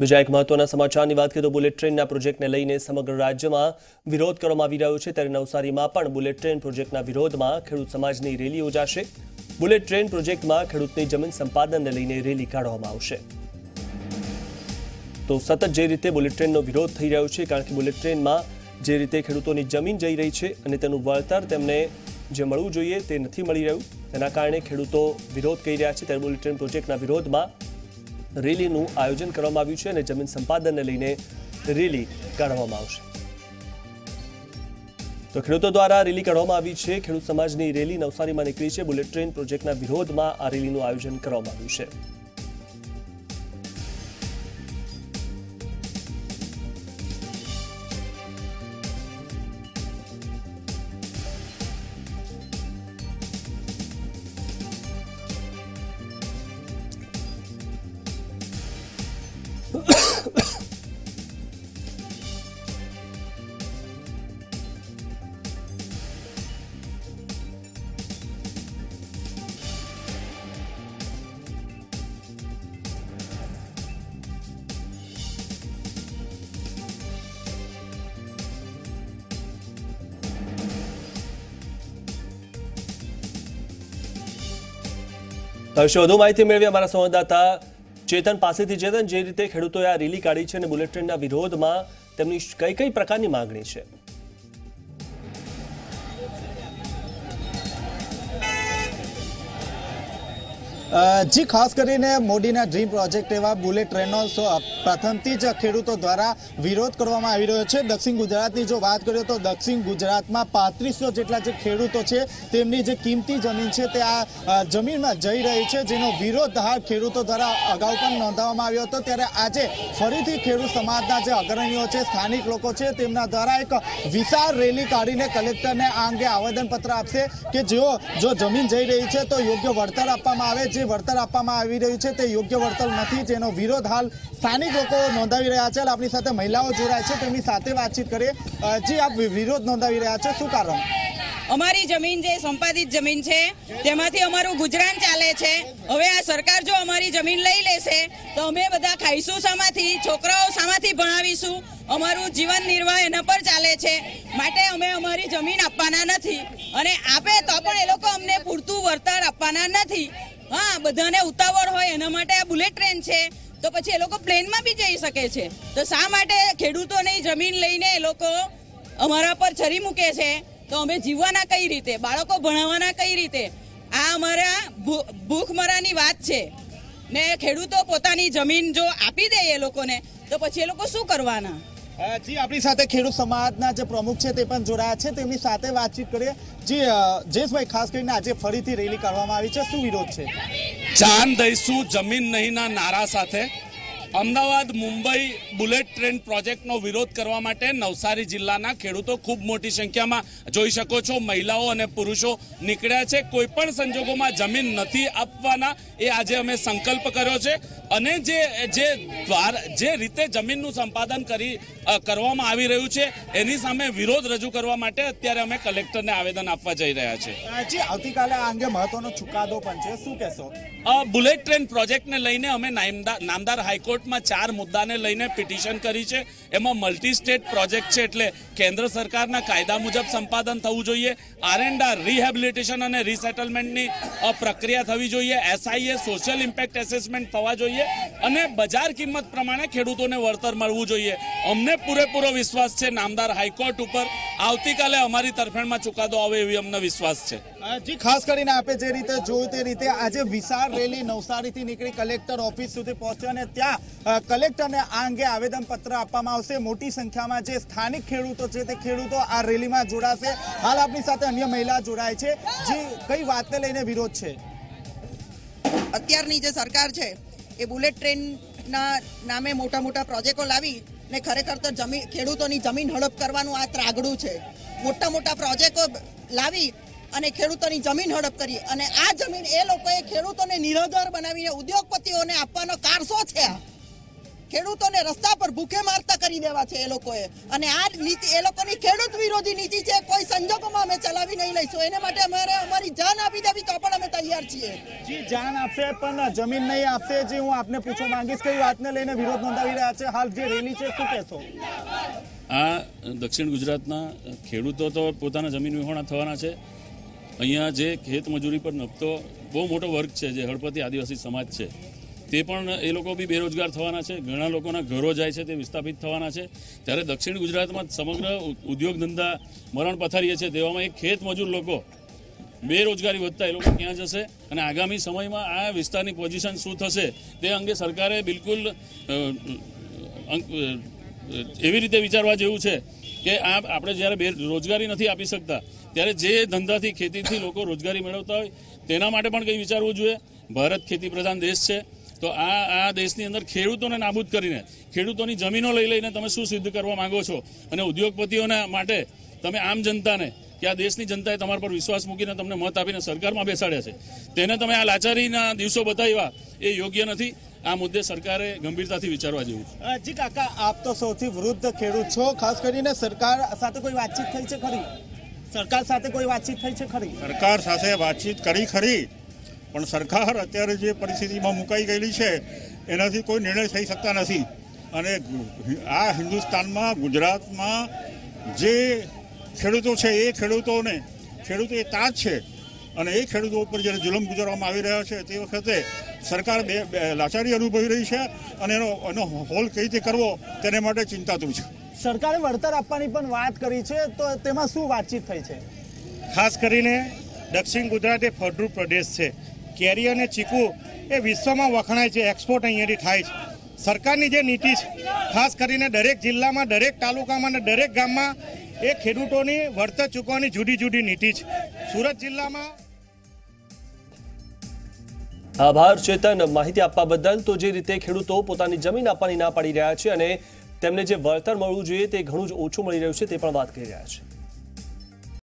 બીજા એક મહત્વના સમાચારની વાત કરીએ તો બુલેટ ટ્રેનના પ્રોજેક્ટને લઈને સમગ્ર રાજ્યમાં વિરોધ કરવામાં આવી રહ્યો છે, ત્યારે નવસારીમાં પણ બુલેટ ટ્રેન પ્રોજેક્ટના વિરોધમાં ખેડૂત સમાજની રેલી યોજાશે। બુલેટ ટ્રેન પ્રોજેક્ટમાં ખેડૂતની જમીન સંપાદનને લઈને રેલી કાઢવામાં આવશે। તો સતત જે રીતે બુલેટ ટ્રેનનો વિરોધ થઈ રહ્યો છે, કારણ કે બુલેટ ટ્રેનમાં જે રીતે ખેડૂતોની જમીન જઈ રહી છે અને તેનું વળતર તેમને જે મળવું જોઈએ તે નથી મળી રહ્યું, તેના કારણે ખેડૂતો વિરોધ કરી રહ્યા છે। ત્યારે બુલેટ ટ્રેન પ્રોજેક્ટના વિરોધમાં રેલીનું આયોજન કરવામાં આવ્યું છે અને જમીન સંપાદનને લઈને રેલી કાઢવામાં આવશે। તો ખેડૂતો દ્વારા રેલી કાઢવામાં આવી છે। ખેડૂત સમાજની રેલી નવસારીમાં નીકળી છે। બુલેટ ટ્રેન પ્રોજેક્ટના વિરોધમાં આ રેલીનું આયોજન કરવામાં આવ્યું છે। વધુ માહિતી મેળવી અમારા સંવાદદાતા ચેતન પાસેથી। ચેતન, જે રીતે ખેડૂતોએ આ રેલી કાઢી છે અને બુલેટ ટ્રેનના વિરોધમાં તેમની કઈ કઈ પ્રકારની માંગણી છે? જી, ખાસ કરીને મોદીના ડ્રીમ પ્રોજેક્ટ એવા બુલેટ ટ્રેનનો પ્રથમથી જ ખેડૂતો દ્વારા વિરોધ કરવામાં આવી રહ્યો છે। દક્ષિણ ગુજરાતની જો વાત કરીએ તો દક્ષિણ ગુજરાતમાં 3500 જેટલા જે ખેડૂતો છે તેમની જે કિંમતી જમીન છે તે આ જમીનમાં જઈ રહી છે, જેનો વિરોધ ખેડૂતો દ્વારા અગાઉ પણ નોંધાવવામાં આવ્યો હતો। ત્યારે આજે ફરીથી ખેડૂત સમાજના જે અગ્રણીઓ છે, સ્થાનિક લોકો છે, તેમના દ્વારા એક વિશાળ રેલી કાઢીને કલેક્ટરને આ અંગે આવેદનપત્ર આપશે કે જો જમીન જઈ રહી છે તો યોગ્ય વળતર આપવામાં આવે। જે વળતર આપવામાં આવી રહ્યું છે તે યોગ્ય વળતર નથી, જેનો વિરોધ હાલ સ્થાનિક લોકો નોંધાવી રહ્યા છે। આપણી સાથે મહિલાઓ જોડાય છે, તેમની સાથે વાતચીત કરીએ। જી, આપ વિરોધ નોંધાવી રહ્યા છો, શું કારણ? અમારી જમીન જે સંપાદિત જમીન છે તેમાંથી અમારું ગુજરાન ચાલે છે। હવે આ સરકાર જો અમારી જમીન લઈ લેશે તો અમે બધા ખાઈશું શામાંથી, છોકરાઓ શામાંથી ભણાવીશું? અમારું જીવન નિર્વાહ એના પર ચાલે છે, માટે અમે અમારી જમીન આપવાના નથી અને આપે તો પણ એ લોકો અમને પૂરતું વળતર આપવાના નથી। હા, બધાને ઉતાવળ હોય એના માટે આ બુલેટ ટ્રેન છે, તો પછી એ લોકો પ્લેનમાં બી જઈ શકે છે, તો શા માટે ખેડૂતોની જમીન લઈને એ લોકો અમારા પર છરી મૂકે છે? તો અમે જીવવાના કઈ રીતે, બાળકો ભણાવવાના કઈ રીતે? આ અમારા ભૂખમરાની વાત છે ને ખેડૂતો પોતાની જમીન જો આપી દે એ લોકોને તો પછી એ લોકો શું કરવાના? જી, આપણી સાથે ખેડૂત સમાજના જે પ્રમુખ છે તે પણ જોડાયા છે, તેમની સાથે વાતચીત કરીએ। જી જયેશભાઈ, ખાસ કરીને આજે ફરીથી રેલી કાઢવામાં આવી છે, શું વિરોધ છે? જાન દઈશું જમીન નહીંના નારા સાથે અમદાવાદ મુંબઈ બુલેટ ટ્રેન પ્રોજેક્ટનો વિરોધ કરવા માટે નવસારી જિલ્લાના ખેડૂતો ખૂબ મોટી સંખ્યામાં જોઈ શકો છો, મહિલાઓ અને પુરુષો નીકળ્યા છે। કોઈ પણ સંજોગોમાં જમીન નથી આપવાના એ આજે અમે સંકલ્પ કર્યો છે અને જે રીતે જમીનનું સંપાદન કરવામાં આવી રહ્યું છે એની સામે વિરોધ રજૂ કરવા માટે અત્યારે અમે કલેક્ટરને આવેદન આપવા જઈ રહ્યા છે। જી, આવતીકાલે આ અંગે મહત્વનો ચુકાદો પણ છે, શું કહેશો? બુલેટ ટ્રેન પ્રોજેક્ટને લઈને અમે નામદાર હાઈકોર્ટમાં 4 મુદ્દાને લઈને પિટિશન કરી છે। એમાં મલ્ટી સ્ટેટ પ્રોજેક્ટ છે, એટલે કેન્દ્ર સરકારના કાયદા મુજબ સંપાદન થવું જોઈએ, R&R રિહેબિલિટેશન અને રીસેટલમેન્ટની પ્રક્રિયા થવી જોઈએ, SIA સોશિયલ ઇમ્પેક્ટ એસેસમેન્ટ થવા જોઈએ અને બજાર કિંમત પ્રમાણે ખેડૂતોને વળતર મળવું જોઈએ। અમને પૂરેપૂરો વિશ્વાસ છે નામદાર હાઈકોર્ટ ઉપર, આવતીકાલે અમારી તરફેણમાં ચુકાદો આવે એવી અમને વિશ્વાસ છે। જી, ખાસ કરીને આપે જે રીતે જોયું તે રીતે આજે વિશાળ રેલી નવસારીથી નીકળી કલેક્ટર ઓફિસ સુધી પહોંચ્યો અને ત્યાં કલેક્ટરને આ અંગે આવેદનપત્ર આપવામાં આવશે। મોટી સંખ્યામાં જે સ્થાનિક ખેડૂતો છે તે ખેડૂતો આ રેલીમાં જોડાશે। હાલ આપણી સાથે અન્ય મહિલા જોડાય છે। જે કઈ વાતને લઈને વિરોધ છે? અત્યારની જે સરકાર છે એ બુલેટ ટ્રેનના નામે મોટા મોટા પ્રોજેક્ટો લાવી ને ખરેખર તો ખેડૂતોની જમીન હડપ કરવાનું આ ત્રાગડું છે। મોટા મોટા પ્રોજેક્ટો લાવી અને ખેડૂતોની જમીન હડપ કરી અને આ જમીન એ લોકોએ ખેડૂતોને નિરાધાર બનાવીને ઉદ્યોગપતિઓને આપવાનો કારસો છે। ખેડૂતોને રસ્તા પર ભૂખે મારતા કરી દેવા છે એ લોકોએ, અને આ નીતિ એ લોકોની ખેડૂત વિરોધી નીતિ છે. કોઈ સંજોગોમાં અમે ચલાવી નહીં લઈશું. એને માટે અમારે અમારી જાન આપી દેવી તો પણ અમે તૈયાર છીએ. જી જાન આપશે પણ જમીન નહીં આપશે. જે હું આપને પૂછવા માંગીશ કઈ વાતને લઈને વિરોધ નોંધાવી રહ્યા છે, હાલ જે રેલી છે શું કહેશો? આ દક્ષિણ ગુજરાતના ખેડૂતો તો પોતાના જમીન વિહોણા થવાના છે. અહીંયા જે ખેત મજૂરી પર નપતો બહુ મોટો વર્ગ છે, જે હળપતિ આદિવાસી સમાજ છે, તે પણ એ લોકો બી બેરોજગાર થવાના છે. ઘણા લોકોના ઘરો જાય છે તે વિસ્થાપિત થવાના છે. ત્યારે દક્ષિણ ગુજરાતમાં સમગ્ર ઉદ્યોગ ધંધા મરણ પથારીએ છે. તેવામાં એક ખેત મજૂર લોકો બેરોજગારી વધતા એ લોકો ક્યાં જશે, અને આગામી સમયમાં આ વિસ્તારની પોઝિશન શું થશે તે અંગે સરકારે બિલકુલ એવી રીતે વિચારવા જેવું છે કે આપણે જ્યારે રોજગારી નથી આપી શકતા ત્યારે જે ધંધાથી ખેતીથી લોકો રોજગારી મેળવતા હોય તેના માટે પણ કંઈ વિચારવું જોઈએ. ભારત ખેતી પ્રધાન દેશ છે, તો આ દેશની અંદર ખેડૂતોને નાબૂદ કરીને ખેડૂતોની જમીનો લઈ લઈને તમે શું સિદ્ધ કરવા માંગો છો? અને ઉદ્યોગપતિઓના માટે તમે આમ જનતાને કે આ દેશની જનતાએ તમારા પર વિશ્વાસ મૂકીને તમને મત આપીને સરકારમાં બેસાડ્યા છે, તેને તમે આ લાચારીના દિવસો બતાવ્યા એ યોગ્ય નથી. આ મુદ્દે સરકારે ગંભીરતાથી વિચારવા જેવું છે. જી કાકા, આપ તો સૌથી વૃદ્ધ ખેડૂત છો. ખાસ કરીને સરકાર સાથે કોઈ વાતચીત થઈ છે ખરી? સરકાર સાથે કોઈ વાતચીત થઈ છે ખરી? સરકાર સાથે વાતચીત કરી ખરી, પણ સરકાર અત્યારે જે પરિસ્થિતિમાં મુકાઈ ગયેલી છે એનાથી કોઈ નિર્ણય થઈ શકતા નથી. અને આ હિન્દુસ્તાનમાં ગુજરાતમાં જે ખેડૂતો છે એ ખેડૂતો એ તાજ છે, અને એ ખેડૂતો ઉપર જ્યારે જુલમ ગુજારવામાં આવી રહ્યા છે તે વખતે સરકાર લાચારી અનુભવી રહી છે, અને એનો હોલ કઈ રીતે કરવો તેને માટે ચિંતાતુર છે. સરકારે વળતર આપવાની પણ વાત કરી છે, તો તેમાં શું વાતચીત થઈ છે? ખાસ કરીને દક્ષિણ ગુજરાત એ ફળદ્રુપ પ્રદેશ છે. કેરી અને ચીકુ એ વિશ્વમાં વખણાય છે, એક્સપોર્ટ અહીંયાથી થાય છે. સરકારની જે નીતિ છે, ખાસ કરીને દરેક જિલ્લામાં, દરેક તાલુકામાં અને દરેક ગામમાં એ ખેડૂતોની વળતર ચૂકવવાની જુદી જુદી નીતિ છે. સુરત જિલ્લામાં આભાર ચેતન માહિતી આપવા બદલ. તો જે રીતે ખેડૂતો પોતાની જમીન આપવાની ના પાડી રહ્યા છે અને તેમને જે વળતર મળવું જોઈએ તે ઘણું જ ઓછું મળી રહ્યું છે તે પણ વાત કરી રહ્યા છે.